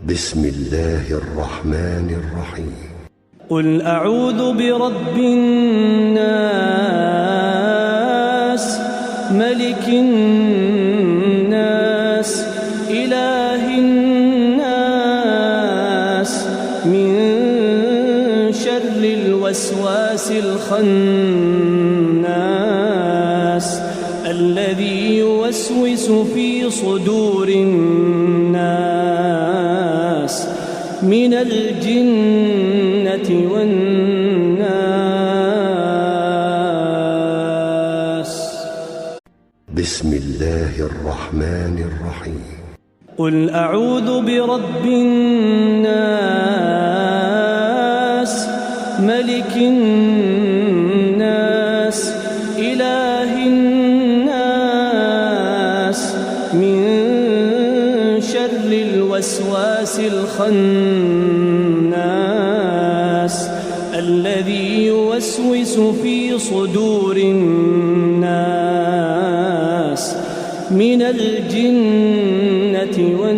بسم الله الرحمن الرحيم. قل أعوذ برب الناس ملك الناس إله الناس من شر الوسواس الخناس الذي يوسوس في صدور الناس من الجنة والناس. بسم الله الرحمن الرحيم. قل أعوذ برب الناس ملك الناس إله الناس من شر الوسواس الخناس الذي يوسوس في صدور الناس من الجنة والناس.